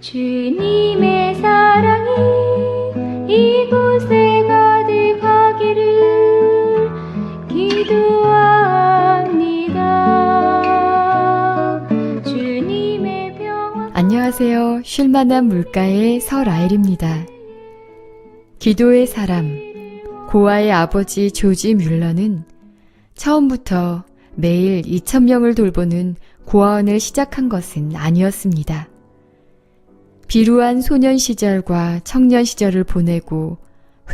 주님의 사랑이 이곳에 가득하기를 기도합니다. 주님의 평화. 안녕하세요. 쉴만한 물가의 서라엘입니다. 기도의 사람, 고아의 아버지 조지 뮬러는 처음부터 매일 2,000명을 돌보는 고아원을 시작한 것은 아니었습니다. 비루한 소년 시절과 청년 시절을 보내고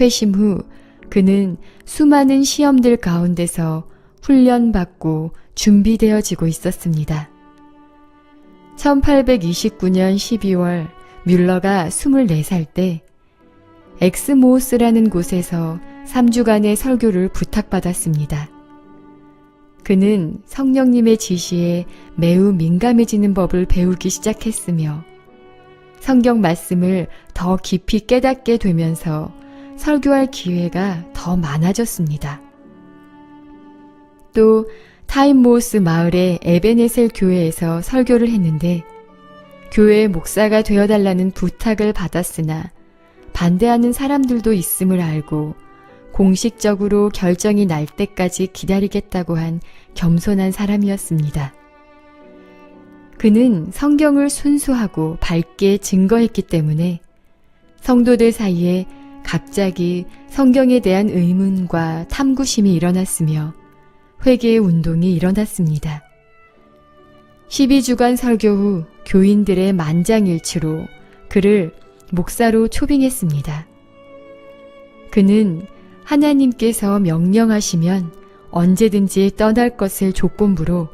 회심 후 그는 수많은 시험들 가운데서 훈련받고 준비되어지고 있었습니다. 1829년 12월 뮬러가 24살 때 엑스모우스라는 곳에서 3주간의 설교를 부탁받았습니다. 그는 성령님의 지시에 매우 민감해지는 법을 배우기 시작했으며 성경 말씀을 더 깊이 깨닫게 되면서 설교할 기회가 더 많아졌습니다. 또 타임모우스 마을의 에베네셀 교회에서 설교를 했는데 교회의 목사가 되어달라는 부탁을 받았으나 반대하는 사람들도 있음을 알고 공식적으로 결정이 날 때까지 기다리겠다고 한 겸손한 사람이었습니다. 그는 성경을 순수하고 밝게 증거했기 때문에 성도들 사이에 갑자기 성경에 대한 의문과 탐구심이 일어났으며 회개의 운동이 일어났습니다. 12주간 설교 후 교인들의 만장일치로 그를 목사로 초빙했습니다. 그는 하나님께서 명령하시면 언제든지 떠날 것을 조건부로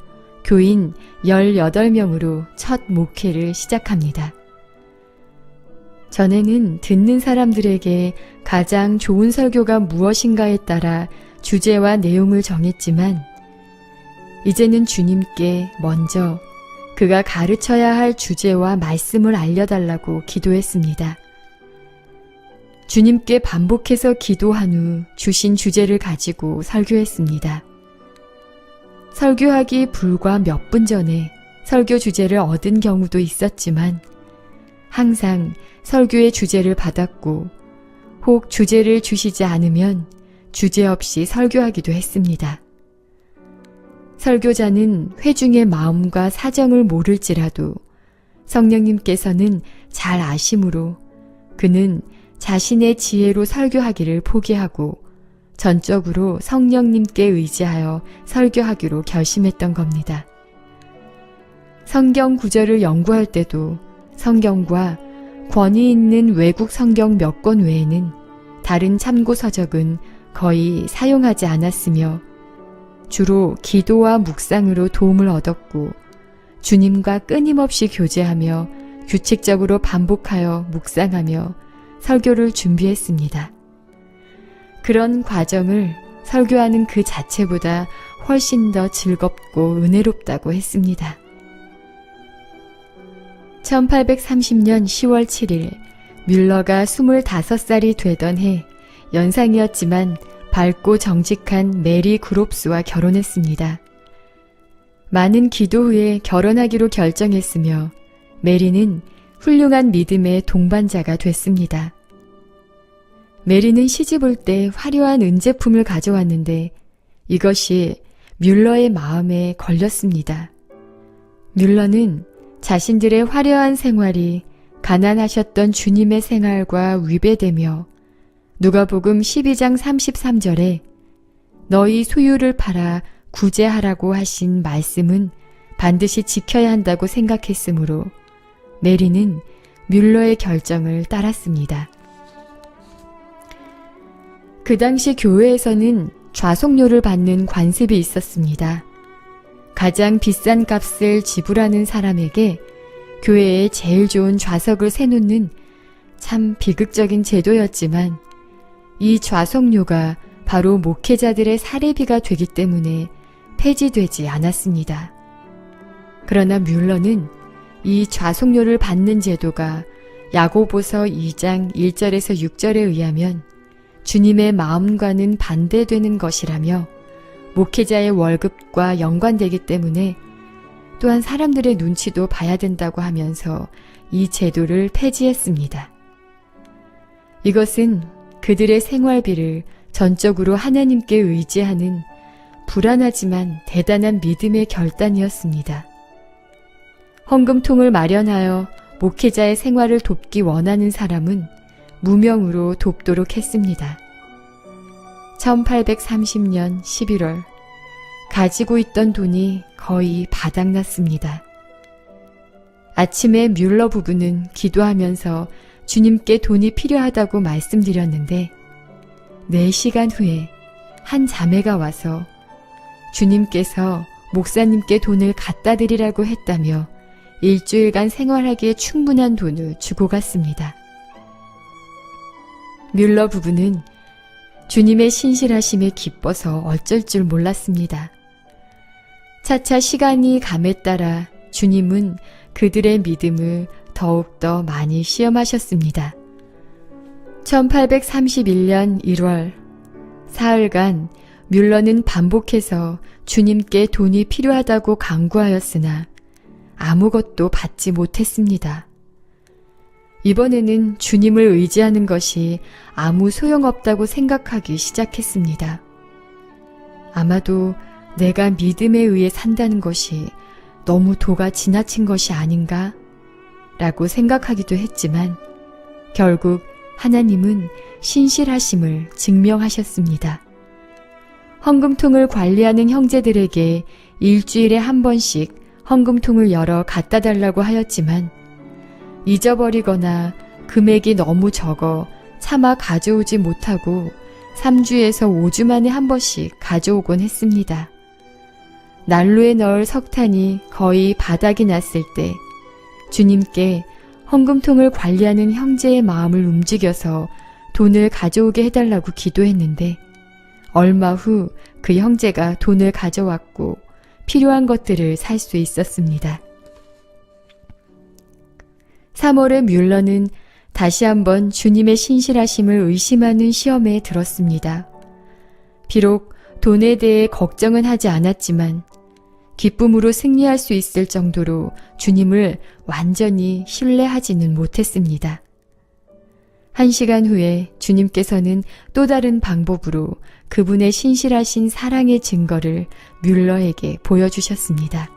교인 18명으로 첫 목회를 시작합니다. 전에는 듣는 사람들에게 가장 좋은 설교가 무엇인가에 따라 주제와 내용을 정했지만 이제는 주님께 먼저 그가 가르쳐야 할 주제와 말씀을 알려달라고 기도했습니다. 주님께 반복해서 기도한 후 주신 주제를 가지고 설교했습니다. 설교하기 불과 몇 분 전에 설교 주제를 얻은 경우도 있었지만 항상 설교의 주제를 받았고 혹 주제를 주시지 않으면 주제 없이 설교하기도 했습니다. 설교자는 회중의 마음과 사정을 모를지라도 성령님께서는 잘 아심으로 그는 자신의 지혜로 설교하기를 포기하고 전적으로 성령님께 의지하여 설교하기로 결심했던 겁니다. 성경 구절을 연구할 때도 성경과 권위 있는 외국 성경 몇 권 외에는 다른 참고 서적은 거의 사용하지 않았으며 주로 기도와 묵상으로 도움을 얻었고 주님과 끊임없이 교제하며 규칙적으로 반복하여 묵상하며 설교를 준비했습니다. 그런 과정을 설교하는 그 자체보다 훨씬 더 즐겁고 은혜롭다고 했습니다. 1830년 10월 7일 뮬러가 25살이 되던 해 연상이었지만 밝고 정직한 메리 그롭스와 결혼했습니다. 많은 기도 후에 결혼하기로 결정했으며 메리는 훌륭한 믿음의 동반자가 됐습니다. 메리는 시집 올 때 화려한 은제품을 가져왔는데 이것이 뮬러의 마음에 걸렸습니다. 뮬러는 자신들의 화려한 생활이 가난하셨던 주님의 생활과 위배되며 누가복음 12장 33절에 너희 소유를 팔아 구제하라고 하신 말씀은 반드시 지켜야 한다고 생각했으므로 메리는 뮬러의 결정을 따랐습니다. 그 당시 교회에서는 좌속료를 받는 관습이 있었습니다. 가장 비싼 값을 지불하는 사람에게 교회에 제일 좋은 좌석을 세놓는 참 비극적인 제도였지만 이 좌속료가 바로 목회자들의 사례비가 되기 때문에 폐지되지 않았습니다. 그러나 뮬러는 이 좌속료를 받는 제도가 야고보서 2장 1절에서 6절에 의하면 주님의 마음과는 반대되는 것이라며 목회자의 월급과 연관되기 때문에 또한 사람들의 눈치도 봐야 된다고 하면서 이 제도를 폐지했습니다. 이것은 그들의 생활비를 전적으로 하나님께 의지하는 불안하지만 대단한 믿음의 결단이었습니다. 헌금통을 마련하여 목회자의 생활을 돕기 원하는 사람은 무명으로 돕도록 했습니다. 1830년 11월 가지고 있던 돈이 거의 바닥났습니다. 아침에 뮬러 부부는 기도하면서 주님께 돈이 필요하다고 말씀드렸는데 4시간 후에 한 자매가 와서 주님께서 목사님께 돈을 갖다 드리라고 했다며 일주일간 생활하기에 충분한 돈을 주고 갔습니다. 뮬러 부부는 주님의 신실하심에 기뻐서 어쩔 줄 몰랐습니다. 차차 시간이 감에 따라 주님은 그들의 믿음을 더욱더 많이 시험하셨습니다. 1831년 1월 사흘간 뮬러는 반복해서 주님께 돈이 필요하다고 간구하였으나 아무것도 받지 못했습니다. 이번에는 주님을 의지하는 것이 아무 소용없다고 생각하기 시작했습니다. 아마도 내가 믿음에 의해 산다는 것이 너무 도가 지나친 것이 아닌가? 라고 생각하기도 했지만 결국 하나님은 신실하심을 증명하셨습니다. 헌금통을 관리하는 형제들에게 일주일에 한 번씩 헌금통을 열어 갖다 달라고 하였지만 잊어버리거나 금액이 너무 적어 차마 가져오지 못하고 3주에서 5주 만에 한 번씩 가져오곤 했습니다. 난로에 넣을 석탄이 거의 바닥이 났을 때 주님께 헌금통을 관리하는 형제의 마음을 움직여서 돈을 가져오게 해달라고 기도했는데 얼마 후 그 형제가 돈을 가져왔고 필요한 것들을 살 수 있었습니다. 3월에 뮬러는 다시 한번 주님의 신실하심을 의심하는 시험에 들었습니다. 비록 돈에 대해 걱정은 하지 않았지만 기쁨으로 승리할 수 있을 정도로 주님을 완전히 신뢰하지는 못했습니다. 1시간 후에 주님께서는 또 다른 방법으로 그분의 신실하신 사랑의 증거를 뮬러에게 보여주셨습니다.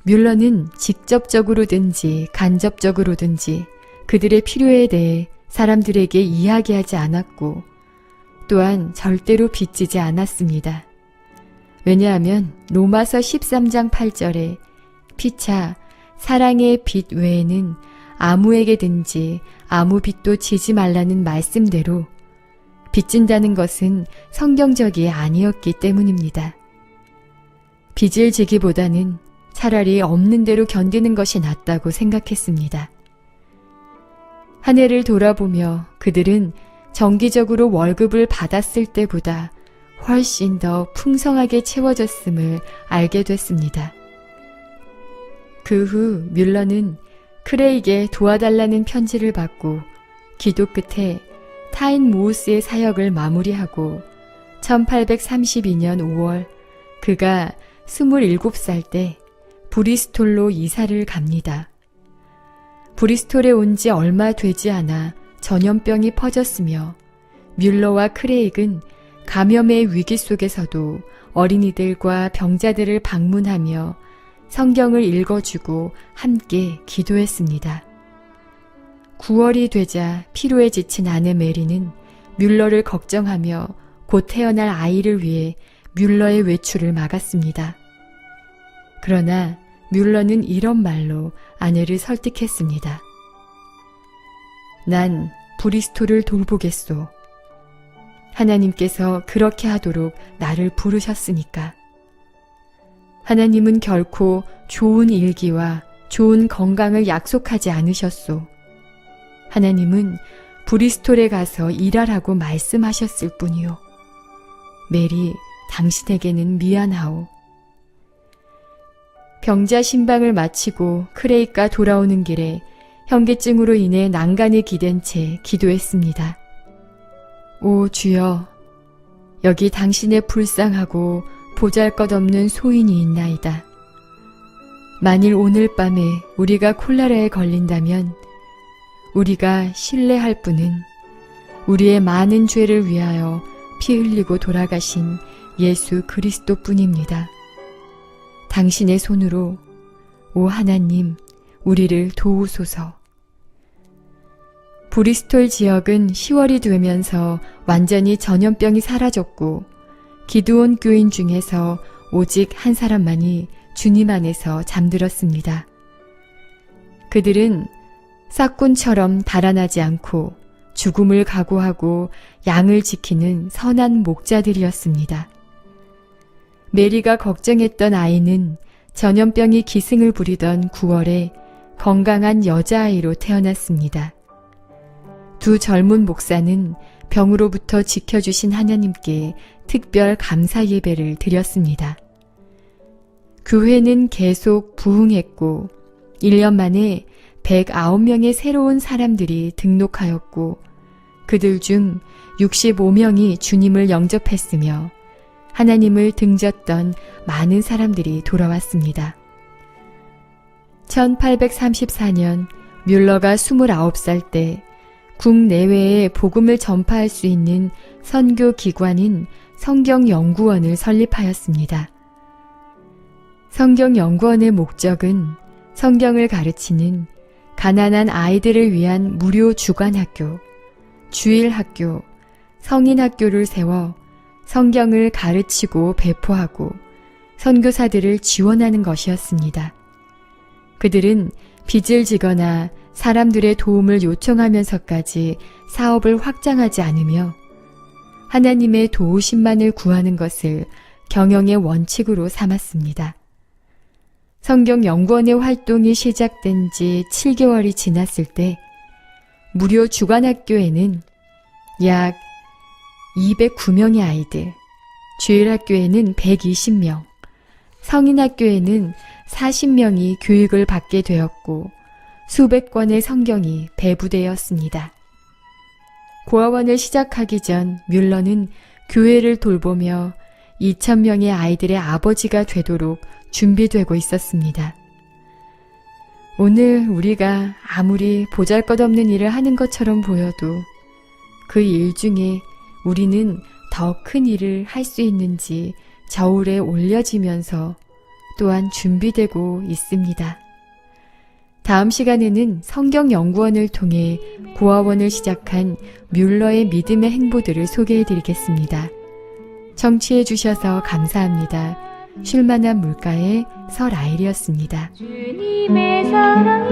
뮬러는 직접적으로든지 간접적으로든지 그들의 필요에 대해 사람들에게 이야기하지 않았고 또한 절대로 빚지지 않았습니다. 왜냐하면 로마서 13장 8절에 피차 사랑의 빚 외에는 아무에게든지 아무 빚도 지지 말라는 말씀대로 빚진다는 것은 성경적이 아니었기 때문입니다. 빚을 지기보다는 차라리 없는 대로 견디는 것이 낫다고 생각했습니다. 한 해를 돌아보며 그들은 정기적으로 월급을 받았을 때보다 훨씬 더 풍성하게 채워졌음을 알게 됐습니다. 그 후 뮬러는 크레이게 도와달라는 편지를 받고 기도 끝에 타인 모우스의 사역을 마무리하고 1832년 5월 그가 27살 때 브리스톨로 이사를 갑니다. 브리스톨에 온 지 얼마 되지 않아 전염병이 퍼졌으며 뮬러와 크레이그는 감염의 위기 속에서도 어린이들과 병자들을 방문하며 성경을 읽어주고 함께 기도했습니다. 9월이 되자 피로에 지친 아내 메리는 뮬러를 걱정하며 곧 태어날 아이를 위해 뮬러의 외출을 막았습니다. 그러나 뮬러는 이런 말로 아내를 설득했습니다. 난 브리스톨을 돌보겠소. 하나님께서 그렇게 하도록 나를 부르셨으니까. 하나님은 결코 좋은 일기와 좋은 건강을 약속하지 않으셨소. 하나님은 브리스톨에 가서 일하라고 말씀하셨을 뿐이요. 메리, 당신에게는 미안하오. 병자 신방을 마치고 크레이가 돌아오는 길에 현기증으로 인해 난간에 기댄 채 기도했습니다. 오 주여, 여기 당신의 불쌍하고 보잘것없는 소인이 있나이다. 만일 오늘 밤에 우리가 콜레라에 걸린다면 우리가 신뢰할 분은 우리의 많은 죄를 위하여 피 흘리고 돌아가신 예수 그리스도뿐입니다. 당신의 손으로 오 하나님 우리를 도우소서. 브리스톨 지역은 10월이 되면서 완전히 전염병이 사라졌고 기드온 교인 중에서 오직 한 사람만이 주님 안에서 잠들었습니다. 그들은 싹군처럼 달아나지 않고 죽음을 각오하고 양을 지키는 선한 목자들이었습니다. 메리가 걱정했던 아이는 전염병이 기승을 부리던 9월에 건강한 여자아이로 태어났습니다. 두 젊은 목사는 병으로부터 지켜주신 하나님께 특별 감사 예배를 드렸습니다. 교회는 계속 부흥했고 1년 만에 109명의 새로운 사람들이 등록하였고 그들 중 65명이 주님을 영접했으며 하나님을 등졌던 많은 사람들이 돌아왔습니다. 1834년 뮬러가 29살 때 국내외에 복음을 전파할 수 있는 선교 기관인 성경연구원을 설립하였습니다. 성경연구원의 목적은 성경을 가르치는 가난한 아이들을 위한 무료 주간학교, 주일학교, 성인학교를 세워 성경을 가르치고 배포하고 선교사들을 지원하는 것이었습니다. 그들은 빚을 지거나 사람들의 도움을 요청하면서까지 사업을 확장하지 않으며 하나님의 도우심만을 구하는 것을 경영의 원칙으로 삼았습니다. 성경연구원의 활동이 시작된 지 7개월이 지났을 때 무료 주간학교에는 약 209명의 아이들, 주일학교에는 120명, 성인학교에는 40명이 교육을 받게 되었고 수백 권의 성경이 배부되었습니다. 고아원을 시작하기 전 뮬러는 교회를 돌보며 2,000명의 아이들의 아버지가 되도록 준비되고 있었습니다. 오늘 우리가 아무리 보잘것없는 일을 하는 것처럼 보여도 그 일 중에 우리는 더 큰 일을 할 수 있는지 저울에 올려지면서 또한 준비되고 있습니다. 다음 시간에는 성경연구원을 통해 고아원을 시작한 뮬러의 믿음의 행보들을 소개해 드리겠습니다. 청취해 주셔서 감사합니다. 쉴만한 물가의 설아일이었습니다. 주님의 사랑이